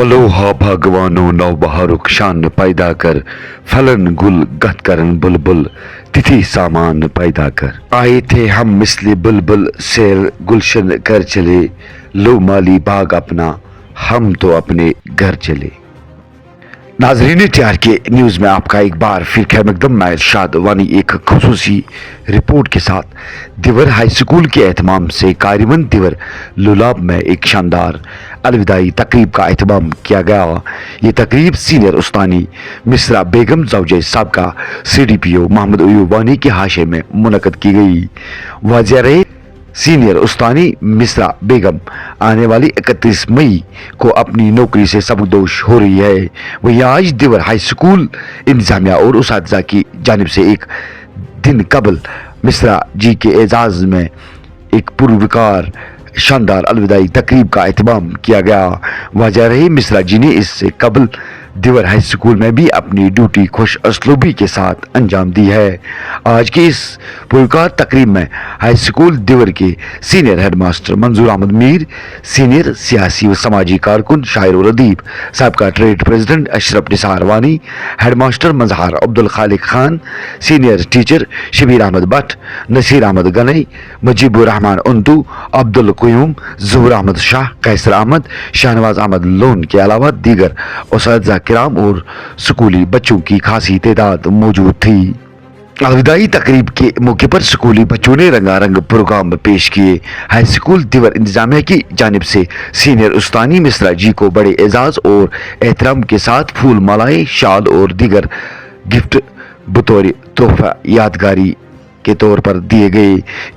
वलोहा भगवानो नवबहारुक शान पैदा कर, फलन गुल गत करन बुलबुल तिथि सामान पैदा कर। आए थे हम मिसले बुलबुल सैर गुलशन कर चले, लो माली बाग अपना हम तो अपने घर चले। नाजरीन TR के न्यूज़ में आपका एक बार फिर खैर मकदम। मैं इरशाद वानी एक खुसूसी रिपोर्ट के साथ दिवर हाई स्कूल के एहतमाम से कारिवन दिवर लुलाब में एक शानदार अलविदाई तकरीब का एहतमाम किया गया। ये तकरीब सीनियर उस्तानी मिसरा बेगम ज़ौजे साबका CDPO मोहम्मद अयूब वानी के हाशे में मुनक़द की गई। वाज़ेह रहे सीनियर उस्तानी मिसरा बेगम आने वाली 31 मई को अपनी नौकरी से सबकदोश हो रही है। वही आज दिवर हाई स्कूल इंतजामिया और उसातिज़ा की जानिब से एक दिन कबल मिसरा जी के एजाज़ में एक पुरवकार शानदार अलविदाई तकरीब का एहतमाम किया गया। वजह रही मिसरा जी ने इससे कबल दिवर हाई स्कूल में भी अपनी ड्यूटी खुश असलूबी के साथ अंजाम दी है। आज की इस पुरवकार तकरीब में हाई स्कूल दिवर के सीनियर हेडमास्टर मंजूर अहमद मीर, सीनियर सियासी व समाजी कारकुन शायर और अदीब, सबका ट्रेड प्रेसिडेंट अशरफ निसार वानी, हेडमास्टर मजहर अब्दुल खालिक खान, सीनियर टीचर शबीर अहमद भट्ट, नसीर अहमद गनई, मुजीबुर रहमान उंदू, अब्दुल कुयूम, ज़ुहर अहमद शाह, कैसर अहमद, शाहनवाज अहमद लोन के अलावा दीगर उस्ताद किराम और स्कूली बच्चों की खासी तादाद मौजूद थी। अलविदाई तकरीब के मौके पर स्कूली बच्चों ने रंगारंग प्रोग्राम पेश किए। हाई स्कूल दिवर इंतजामिया की जानिब से सीनियर उस्तानी मिसरा जी को बड़े एजाज और एहतराम के साथ फूल मालाएं, शाल और दीगर गिफ्ट बतौर तोहफा यादगारी के तौर पर दिए गए।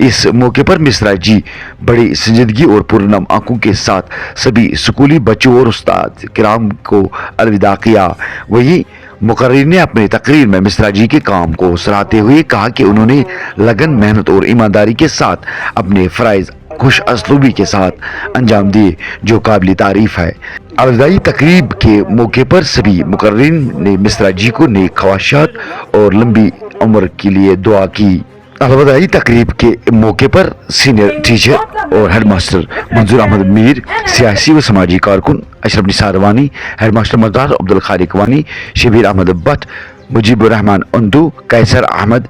इस मौके पर मिसरा जी बड़ी संजीदगी और पुरनम आंखों के साथ सभी स्कूली बच्चों और उस्ताद किराम को अलविदा किया। वहीं मुकर्रिर ने अपनी तकरीर में मिसरा जी के काम को सराहते हुए कहा कि उन्होंने लगन, मेहनत और ईमानदारी के साथ अपने फ़राइज़ खुश असलूबी के साथ अंजाम दिए, जो काबिल तारीफ है। अलविदाई तकरीब के मौके पर सभी मुकर्रिरीन ने मिसरा जी को नेक ख्वाहिशात और लंबी उम्र के लिए दुआ की। अलविदाई तकरीब के मौके पर सीनियर टीचर और हेडमास्टर मंजूर अहमद मीर, सियासी व समाजी कारकुन अशरफ निसार वानी, हेडमास्टर मजहर अब्दुल खालिक वानी, शबीर अहमद भट्ट, मुजीबुर रहमान उंदू, कैसर अहमद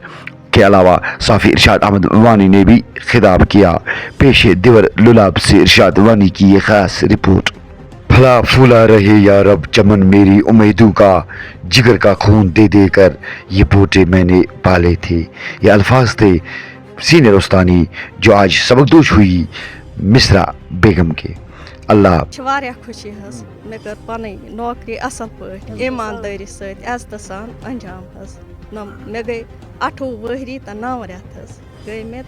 के अलावा साफी इरशाद अहमद वानी ने भी खिताब किया। पेश दिवर लुलाब से इरशाद वानी की ये खास रिपोर्ट। फला फूला रहे या रब चमन मेरी उम्मीदों का, जिगर का खून दे दे कर ये बूटे मैंने पाले थे। ये अल्फाज थे सीनियर उस्तानी जो आज सबकदोश हुई मिसरा बेगम के। अल्लाह खुशी हस मे कर पन नौकरी असल पे ईमानदारी सत इज्जत सान अंजाम हस न मे गई 8 वहरी तो 9 रेत हस गई मे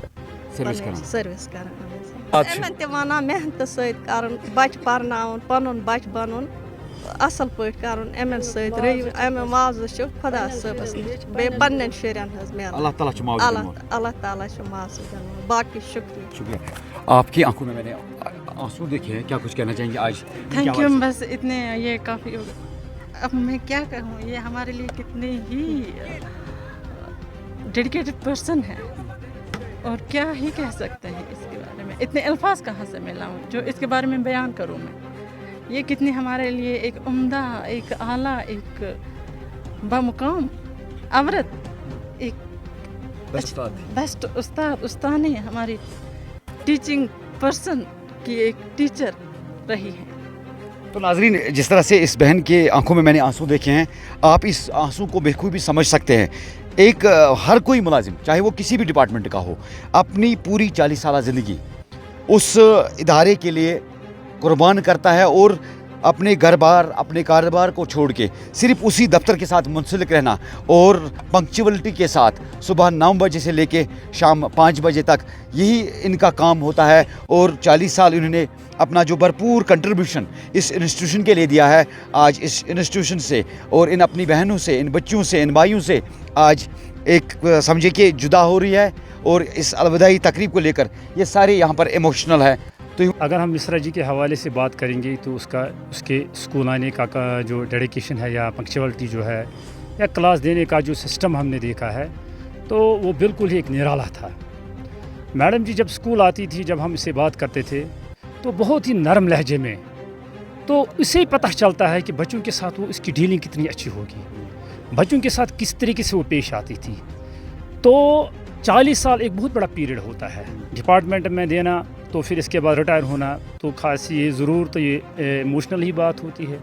सर्विस कर तना मेहनत सत बच पर्न पन बच बन असल पे कर अमे माज खुदा सबस बे पन्न शुरन अल्लाह ताला माज बाकी शुक्रिया। आपकी आंखों में मैंने आंसू देखे हैं, क्या कुछ कहना चाहेंगे आज? Thank you. बस इतने ये काफ़ी, अब मैं क्या कहूँ, ये हमारे लिए कितने ही डेडिकेटेड पर्सन है और क्या ही कह सकते हैं इसके बारे में। इतने अल्फाज कहाँ से मैं लाऊँ जो इसके बारे में बयान करूँ मैं। ये कितनी हमारे लिए एक उम्दा, एक आला, एक बामुकाम औरत, एक बेस्ट उस्ताद, उस्तानी, हमारी टीचिंग पर्सन की एक टीचर रही है। तो नाजरीन, जिस तरह से इस बहन के आंखों में मैंने आंसू देखे हैं, आप इस आंसू को बखूबी समझ सकते हैं। एक हर कोई मुलाजिम, चाहे वो किसी भी डिपार्टमेंट का हो, अपनी पूरी 40 साल ज़िंदगी उस इदारे के लिए कुर्बान करता है और अपने घर बार, अपने कारोबार को छोड़ के सिर्फ उसी दफ्तर के साथ मुंसलिक रहना और पंक्चुअलिटी के साथ सुबह 9 बजे से लेके शाम 5 बजे तक यही इनका काम होता है। और 40 साल इन्होंने अपना जो भरपूर कंट्रीब्यूशन इस इंस्टीट्यूशन के लिए दिया है, आज इस इंस्टीट्यूशन से और इन अपनी बहनों से, इन बच्चों से, इन भाइयों से आज एक समझे कि जुदा हो रही है। और इस अलविदाई तकरीब को लेकर ये सारे यहाँ पर इमोशनल है। तो अगर हम मिसरा जी के हवाले से बात करेंगे तो उसके स्कूल आने का जो डेडिकेशन है या पंक्चुअलिटी जो है या क्लास देने का जो सिस्टम हमने देखा है, तो वो बिल्कुल ही एक निराला था। मैडम जी जब स्कूल आती थी, जब हम इससे बात करते थे तो बहुत ही नरम लहजे में तो इससे ही पता चलता है कि बच्चों के साथ वो इसकी डीलिंग कितनी अच्छी होगी, बच्चों के साथ किस तरीके से वो पेश आती थी। तो 40 साल एक बहुत बड़ा पीरियड होता है डिपार्टमेंट में देना, तो फिर इसके बाद रिटायर होना, तो खास ये ज़रूर तो ये इमोशनल ही बात होती है।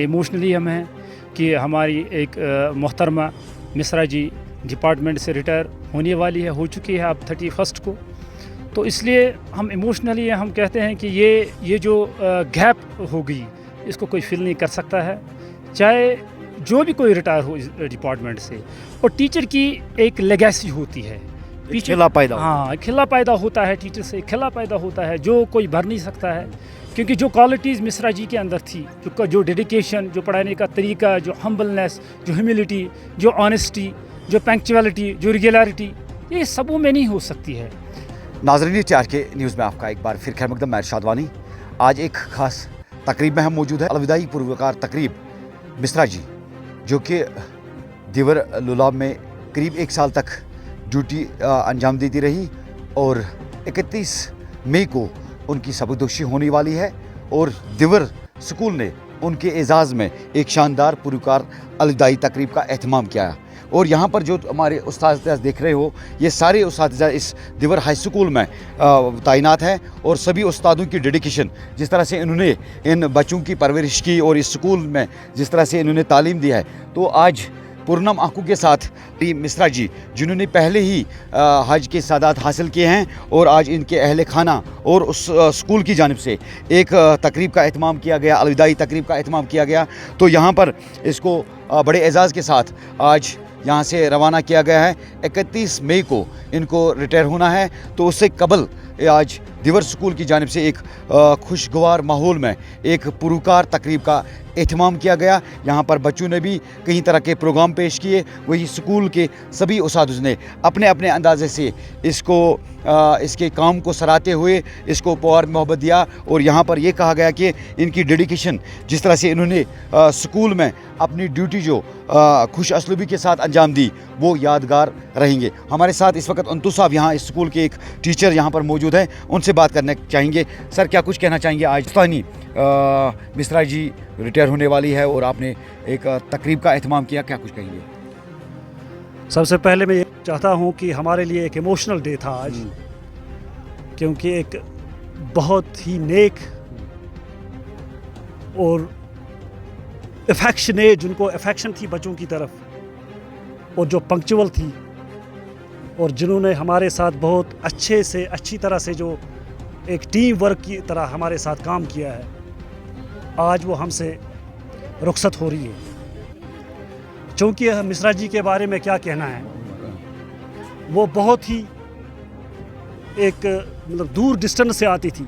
इमोशनली हम हैं कि हमारी एक मोहतरमा मिश्रा जी डिपार्टमेंट से रिटायर होने वाली है, हो चुकी है अब 31 को। तो इसलिए हम इमोशनली हम कहते हैं कि ये जो गैप हो गई इसको कोई फिल नहीं कर सकता है, चाहे जो भी कोई रिटायर हो इस डिपार्टमेंट से। और टीचर की एक लेगेसी होती है, खिला पैदा होता हाँ खिला पैदा होता है, टीचर से खिला पैदा होता है जो कोई भर नहीं सकता है। क्योंकि जो क्वालिटीज़ मिश्रा जी के अंदर थी, जो डेडिकेशन, जो पढ़ाने का तरीका, जो हम्बलनेस, जो ह्यूमिलिटी, जो ऑनेस्टी, जो पंक्चुअलिटी, जो रेगुलरिटी, ये सबों में नहीं हो सकती है। नाज़रीन, चार के न्यूज़ में आपका एक बार फिर खैर मकदम। मैं इरशाद वानी। आज एक ख़ास तकरीब में हम मौजूद हैं, अलविदाई पुरवकार तकरीब मिश्रा जी, जो कि दिवर लुलाब में करीब 1 साल तक ड्यूटी अंजाम देती रही और 31 मई को उनकी सबकदोशी होने वाली है। और दिवर स्कूल ने उनके एजाज़ में एक शानदार पुरवकार अलविदाई तकरीब का एहतमाम किया। और यहाँ पर जो हमारे उस्ताद देख रहे हो, ये सारे उस्ताद इस दिवर हाई स्कूल में तैनात हैं। और सभी उस्तादों की डेडिकेशन, जिस तरह से इन्होंने इन बच्चों की परवरिश की और इस स्कूल में जिस तरह से इन्होंने तालीम दी है, तो आज पूर्णम आंखों के साथ मिश्रा जी, जिन्होंने पहले ही हज के सादात हासिल किए हैं, और आज इनके अहल खाना और उस स्कूल की जानिब से एक तकरीब का एहतमाम किया गया, अलविदाई तकरीब का एहतमाम किया गया। तो यहाँ पर इसको बड़े एजाज़ के साथ आज यहाँ से रवाना किया गया है। 31 मई को इनको रिटायर होना है, तो उससे कबल आज दिवर स्कूल की जानिब से एक खुशगवार माहौल में एक पुरवकार तकरीब का एहतमाम किया गया। यहाँ पर बच्चों ने भी कई तरह के प्रोग्राम पेश किए, वही स्कूल के सभी उस्ताद ने अपने अपने अंदाजे से इसके काम को सराहते हुए इसको प्यार मोहब्बत दिया। और यहाँ पर यह कहा गया कि इनकी डेडिकेशन, जिस तरह से इन्होंने स्कूल में अपनी ड्यूटी जो खुश असलूबी के साथ अंजाम दी, वो यादगार रहेंगे। हमारे साथ इस वक्त अंतु साहब, यहाँ इस स्कूल के एक टीचर यहाँ पर मौजूद हैं, उनसे बात करना चाहेंगे। सर, क्या कुछ कहना चाहेंगे? आज स्थानी मिश्रा जी रिटायर होने वाली है और आपने एक तकरीब का एहतमाम किया, क्या कुछ कहेंगे? सबसे पहले मैं ये चाहता हूँ कि हमारे लिए एक इमोशनल डे था आज, क्योंकि एक बहुत ही नेक और अफेक्शनेट, जिनको अफेक्शन थी बच्चों की तरफ, और जो पंक्चुअल थी, और जिन्होंने हमारे साथ बहुत अच्छी तरह से जो एक टीम वर्क की तरह हमारे साथ काम किया है, आज वो हमसे रुखसत हो रही है। चूँकि मिश्रा जी के बारे में क्या कहना है, वो बहुत ही एक मतलब दूर डिस्टेंस से आती थी,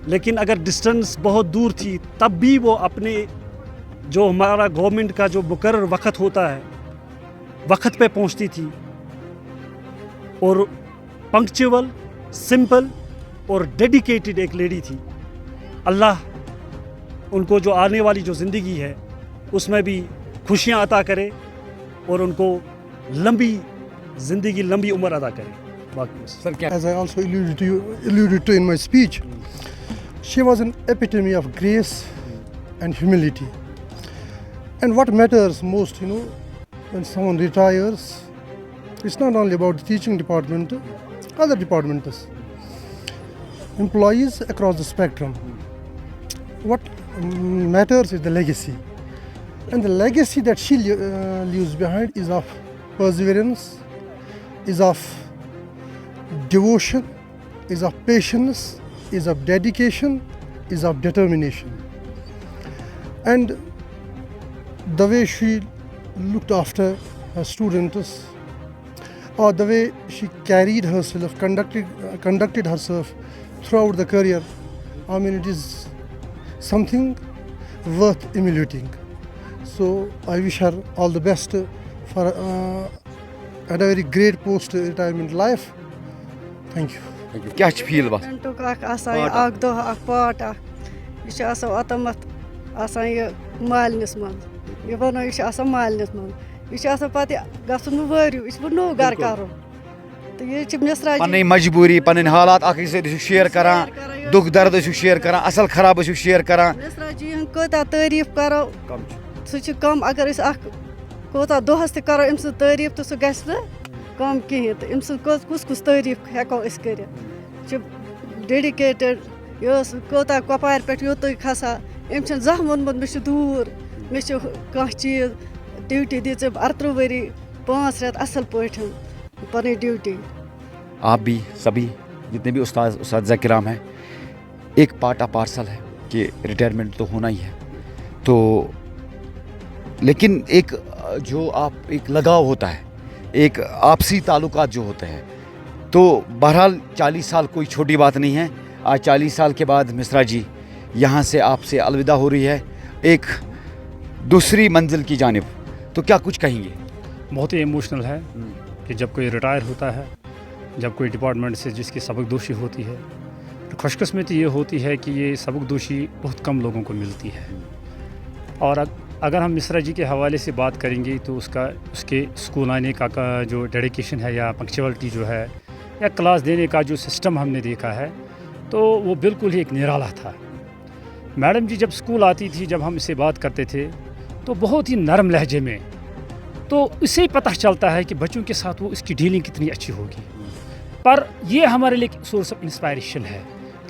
लेकिन अगर डिस्टेंस बहुत दूर थी तब भी वो अपने जो हमारा गवर्नमेंट का जो मुकर्रर वक्त होता है, वक्त पे पहुंचती थी, और पंक्चुअल, सिंपल और डेडिकेटेड एक लेडी थी। अल्लाह उनको जो आने वाली जो ज़िंदगी है उसमें भी खुशियाँ अता करे और उनको लंबी ज़िंदगी, लंबी उम्र अदा करे। बाकी सर क्या? As I also alluded to in my speech, she was an epitome of grace and humility. And what matters most, when someone retires, it's not only about the teaching department, other departments, employees across the spectrum. What matters is the legacy. And the legacy that she leaves behind is of perseverance, is of devotion, is of patience, is of dedication, is of determination. And the way she looked after her students, or the way she carried herself, conducted herself throughout the career, I mean, it is something worth emulating. So I wish her all the best for a very great post-retirement life. Thank you. क्या feel बस? گھنٹُک اکھ آسان یہِ اکھ دۄہ اکھ پاٹ اکھ یہِ چھُ آسان اوٚتامَتھ آسان یہِ مالنِس منٛز یہِ وَنو یہِ چھُ آسان مالنِس منٛز یہِ چھُ آسان پَتہٕ گژھُن نہٕ وٲرِو یہِ چھُ پَتہٕ نوٚو گَرٕ کَرُن تہٕ یہِ چھِ مِسرا جی پنٕنۍ مجبوٗری، پنٕنۍ حالات اکھ أکِس سۭتۍ ٲسِو شیر کران، دُکھ درد ٲسِو شیر کران، اصل خراب ٲسِو شیر کران. مِسرا جی کوتاہ تعریف کرو سُہ چھُ کم اگر أسۍ اکھ کوتاہ دۄہس تہِ کرو أمۍ سٕنٛز تعریف تہٕ سُہ گژھِ نہٕ کم کِہیٖنۍ تہٕ أمۍ سٕنٛز کُس کُس تعریف ہٮ۪کو أسۍ کٔرِتھ یہِ چھِ ڈیڈِکیٹِڈ یہِ ٲس کوتاہ کۄپوارِ پٮ۪ٹھ یوٚتُے کھسان أمۍ چھُنہٕ زانٛہہ ووٚنمُت مےٚ چھُ دوٗر مےٚ چھُ کانٛہہ چیٖز ڈیوٹی دِژ أمۍ 38 ؤری 5 رٮ۪تھ اَصٕل پٲٹھۍ پنٕنۍ ڈیوٹی. آپ بھی سبھی جتنے بھی اساتذہ کرام ہیں ایک پارٹ آف پارسل ہے کہ ریٹائرمنٹ تو ہونا ہی ہے تو لیکن ایک جو آپ ایک لگاؤ ہوتا ہے ایک آپسی تعلقات جو ہوتے ہیں تو بہرحال 40 سال کوئی چھوٹی بات نہیں ہے. آج 40 سال کے بعد مصرا جی یہاں سے آپ سے الوداع ہو رہی ہے ایک دوسری منزل کی جانب تو کیا کچھ کہیں گے؟ بہت ہی ایموشنل ہے کہ جب کوئی ریٹائر ہوتا ہے جب کوئی ڈپارٹمنٹ سے جس کی سبق دوشی ہوتی ہے خوش قسمتی یہ ہوتی ہے کہ یہ سبق دوشی بہت کم لوگوں کو ملتی ہے اور اگر ہم مصرا جی کے حوالے سے بات کریں گے تو اس کے اسکول آنے کا جو ڈیڈیکیشن ہے یا پنکچوالٹی جو ہے یا کلاس دینے کا جو سسٹم ہم نے دیکھا ہے تو وہ بالکل ہی ایک نرالا تھا. میڈم جی جب اسکول آتی تھی جب ہم اس سے بات کرتے تھے تو بہت ہی نرم لہجے میں تو اسے ہی پتہ چلتا ہے کہ بچوں کے ساتھ وہ اس کی ڈیلنگ کتنی اچھی ہوگی پر یہ ہمارے لیے ایک سورس آف انسپائریشن ہے.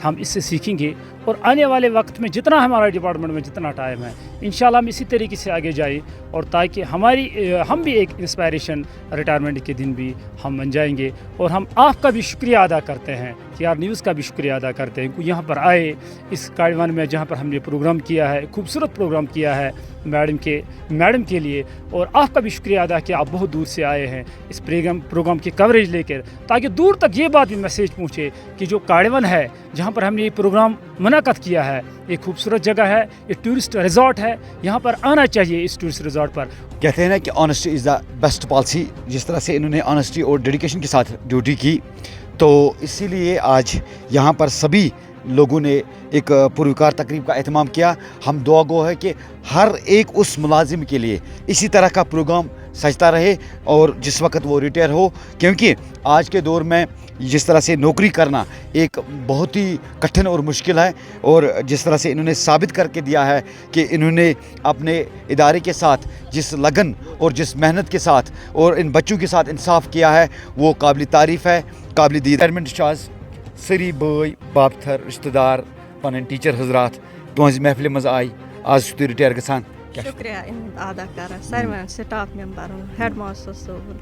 ہم اس سے سیکھیں گے اور آنے والے وقت میں جتنا ہمارا ڈپارٹمنٹ میں جتنا ٹائم ہے انشاءاللہ ہم اسی طریقے سے آگے جائیں اور تاکہ ہم بھی ایک انسپائریشن ریٹائرمنٹ کے دن بھی ہم بن جائیں گے. اور ہم آپ کا بھی شکریہ ادا کرتے ہیں TR نیوز کا بھی شکریہ ادا کرتے ہیں کہ یہاں پر آئے اس کاروان میں جہاں پر ہم نے پروگرام کیا ہے خوبصورت پروگرام کیا ہے میڈم کے لیے اور آپ کا بھی شکریہ ادا کہ آپ بہت دور سے آئے ہیں اس پروگرام کی کوریج لے کر تاکہ دور تک یہ بات بھی میسیج پہنچے کہ جو کاروان ہے جہاں پر ہم نے یہ پروگرام منعقد کیا ہے یہ خوبصورت جگہ ہے یہ ٹورسٹ ریزورٹ ہے یہاں پر آنا چاہیے اس ٹورسٹ ریزورٹ پر. کہتے ہیں نا کہ honesty is the best policy. جس طرح سے انہوں نے آنیسٹی اور ڈیڈیکیشن کے ساتھ ڈیوٹی کی تو اسی لیے آج یہاں پر سبھی لوگوں نے ایک پروکار تقریب کا اہتمام کیا. ہم دعا گو ہے کہ ہر ایک اس ملازم کے لیے اسی طرح کا پروگرام سجتا رہے اور جس وقت وہ ریٹائر ہو کیونکہ آج کے دور میں جس طرح سے نوکری کرنا ایک بہت ہی کٹھن اور مشکل ہے اور جس طرح سے انہوں نے ثابت کر کے دیا ہے کہ انہوں نے اپنے ادارے کے ساتھ جس لگن اور جس محنت کے ساتھ اور ان بچوں کے ساتھ انصاف کیا ہے وہ قابل تعریف ہے قابل دید. ریٹائرمنٹ شاز سری بھائی بابتھر رشتہ دار پنن ٹیچر حضرات تہذ محفل مز آئی آج تھی رٹیر گژھان شکریہ ادا کران ساروین سٹاف ممبرن ہیڈ ماسٹر صٲبُن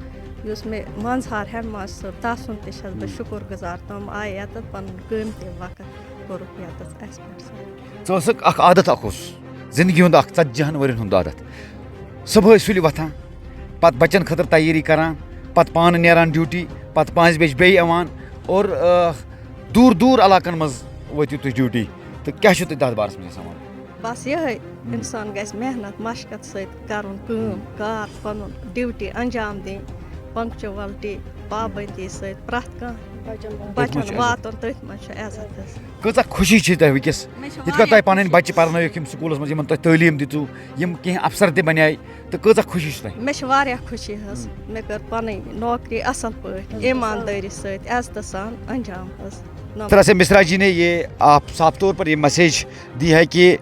یُس مےٚ منٛزہار ہیڈ ماسٹر صٲب تَس سُنٛد تہِ چھَس بہٕ شُکُر گُزار تِم آیہِ ییٚتٮ۪تھ پَنُن قۭمتی وقت کوٚرُکھ ییٚتٮ۪تھ اَسہِ پٮ۪ٹھ. ژٕ ٲسٕکھ اکھ عادت اکھ اوس زندگی ہُنٛد اکھ 40 ؤرین ہُنٛد عادت صبحٲے سُلہِ وۄتھان پتہٕ بچن خٲطرٕ تیٲری کران پتہٕ پانہٕ نیران ڈیوٹی پتہٕ 5 بجہِ بیٚیہِ یِوان اور دوٗر دوٗر علاقن منٛز وٲتِو تُہۍ ڈیوٹی تہٕ کیٛاہ چھُو تُہۍ تتھ بارس منٛز یژھان وَنُن؟ بس یِہے اِنسان گژھِ محنت مشقت سۭتۍ کرُن کٲم کار پنُن ڈیوٹی انجام دِنۍ پنکچوَلٹی پابندی سۭتۍ پرٛٮ۪تھ کانٛہہ بچن واتُن تٔتھۍ منٛز چھُ عزت حظ. کۭژاہ خوشی چھِ تۄہہِ وٕنکٮ۪س یِتھ کٔنۍ تۄہہِ پنٕنۍ بچہِ پرنٲیِکھ یِم سکوٗلس منٛز یِمن تۄہہِ تعلیٖم دِژوٕ یِم کینٛہہ افسر تہِ بنے تہٕ کۭژاہ خوشی چھِ تۄہہِ؟ مےٚ چھِ واریاہ خوشی حظ مےٚ کٔر پنٕنۍ نوکری اصل پٲٹھۍ ایماندٲری سۭتۍ عزتہٕ سان انجام حظ. اس طرح سے مصرا جی نے یہ آپ صاف طور پر یہ میسیج دی ہے کہ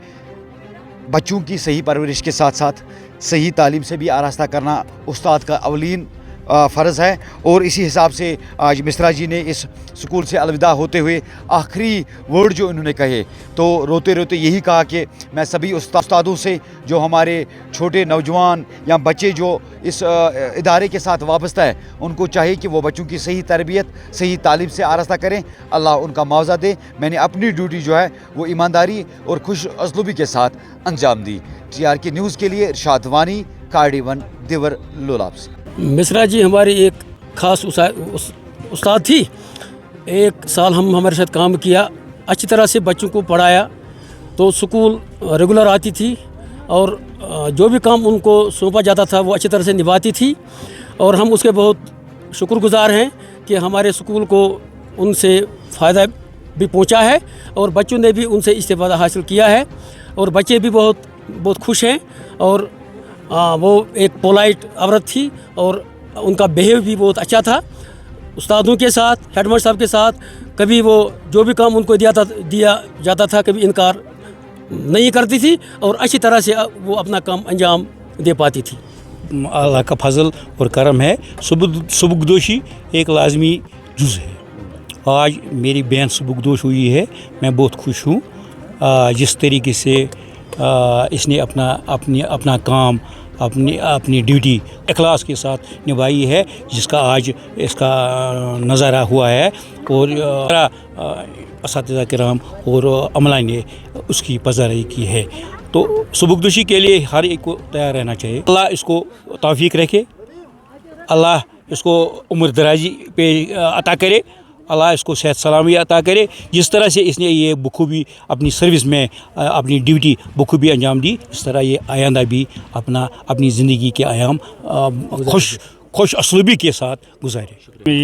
بچوں کی صحیح پرورش کے ساتھ ساتھ صحیح تعلیم سے بھی آراستہ کرنا استاد کا اولین فرض ہے اور اسی حساب سے آج مصرا جی نے اس سکول سے الوداع ہوتے ہوئے آخری ورڈ جو انہوں نے کہے تو روتے روتے یہی کہا کہ میں سبھی استادوں سے جو ہمارے چھوٹے نوجوان یا بچے جو اس ادارے کے ساتھ وابستہ ہے ان کو چاہیے کہ وہ بچوں کی صحیح تربیت صحیح تعلیم سے آراستہ کریں. اللہ ان کا معاوضہ دے. میں نے اپنی ڈیوٹی جو ہے وہ ایمانداری اور خوش اسلوبی کے ساتھ انجام دی. TR کی نیوز کے لیے ارشاد وانی کارڈی 1 دیور لولاب سے. مصرا جی ہماری ایک خاص استاد تھی. 1 سال ہمارے ساتھ کام کیا اچھی طرح سے بچوں کو پڑھایا تو سکول ریگولر آتی تھی اور جو بھی کام ان کو سونپا جاتا تھا وہ اچھی طرح سے نبھاتی تھی اور ہم اس کے بہت شکر گزار ہیں کہ ہمارے سکول کو ان سے فائدہ بھی پہنچا ہے اور بچوں نے بھی ان سے استفادہ حاصل کیا ہے اور بچے بھی بہت خوش ہیں اور وہ ایک پولائٹ عورت تھی اور ان کا بیہیو بھی بہت اچھا تھا استادوں کے ساتھ ہیڈ ماسٹر صاحب کے ساتھ. کبھی وہ جو بھی کام ان کو دیا جاتا تھا کبھی انکار नहीं करती थी और अच्छी तरह से वो अपना काम अंजाम दे पाती थी। अल्लाह का फजल और करम है। सुबुकदोशी एक लाजमी जुज़ है। आज मेरी बहन सुबुकदोश हुई है, मैं बहुत खुश हूँ। जिस तरीके से इसने अपना काम अपनी ड्यूटी इखलास के साथ निभाई है, जिसका आज इसका नज़ारा हुआ है और असातिज़ा किराम और अमला ने उसकी पज़ाराई की है। तो सुबुकदोशी के लिए हर एक को तैयार रहना चाहिए। अल्लाह इसको तौफीक रखे, अल्लाह इसको उम्र दराजी पे अता करे, अल्लाह इसको सेहत सलामी अता करे। जिस तरह से इसने ये बखूबी अपनी सर्विस में अपनी ड्यूटी बखूबी अंजाम दी, इस तरह ये आइंदा भी अपनी ज़िंदगी के आयाम खुश असलूबी के साथ गुजारे।